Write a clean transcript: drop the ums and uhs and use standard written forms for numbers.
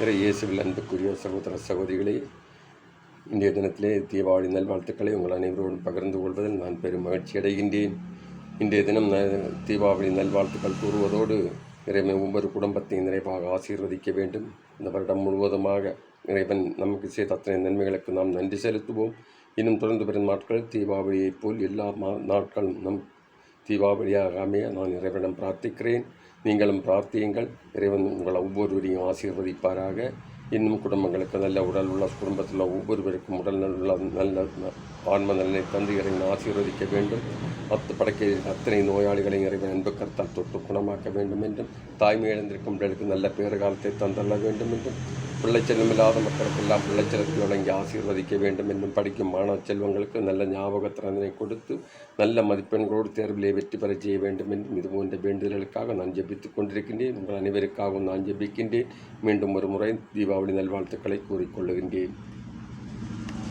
இயேசுவில் அன்புக்குரிய சகோதர சகோதரிகளே, இன்றைய தினத்திலே தீபாவளி நல்வாழ்த்துக்களை உங்கள் அனைவரோடும் பகிர்ந்து கொள்வதில் நான் பெரும் மகிழ்ச்சி அடைகின்றேன். இன்றைய தினம் தீபாவளி நல்வாழ்த்துக்கள் கூறுவதோடு இறைவன் ஒவ்வொரு குடும்பத்தையும் நிறைவாக ஆசீர்வதிக்க வேண்டும். இந்த வருடம் முழுவதுமாக இறைவன் நமக்கு செய்த அத்தனை நன்மைகளுக்கு நாம் நன்றி செலுத்துவோம். இன்னும் தொடர்ந்து வரும் நாட்கள் தீபாவளியைப் போல் எல்லா நாட்களும் நம் தீபாவளியாக அமைய நான் இறைவனிடம் பிரார்த்திக்கிறேன். நீங்களும் பிரார்த்தியுங்கள். இறைவன் உங்களை ஒவ்வொருவரையும் ஆசீர்வதிப்பாராக. இன்னும் குடும்பங்களுக்கு நல்ல உடல் உள்ள குடும்பத்தில் ஒவ்வொருவருக்கும் உடல் நல்ல ஆன்ம நலனை தந்து இறைவன் ஆசீர்வதிக்க வேண்டும். படைக்க அத்தனை நோயாளிகளையும் இறைவன் அன்பு கருத்தால் தொட்டு குணமாக்க வேண்டும் என்றும், தாய்மை இழந்திருக்கும் பிள்ளைகளுக்கு நல்ல பேறுகாலத்தை தந்தள்ள வேண்டும் என்றும், பிள்ளைச்செல்வம் இல்லாத மக்களுக்கெல்லாம் பிள்ளைச்செல்வத்தை வழங்கி ஆசீர்வதிக்க வேண்டும் என்றும், படிக்கும் மாணவ செல்வங்களுக்கு நல்ல ஞாபகத்திறனை கொடுத்து நல்ல மதிப்பெண்களோடு தேர்விலே வெற்றி பெற செய்ய வேண்டும் என்றும், இது போன்ற வேண்டுதல்களுக்காக நான் ஜெபித்துக் கொண்டிருக்கின்றேன். உங்கள் அனைவருக்காகவும் நான் ஜெபிக்கின்றேன். மீண்டும் ஒரு முறை தீபாவளி நல்வாழ்த்துக்களை கூறிக்கொள்ளுகின்றேன்.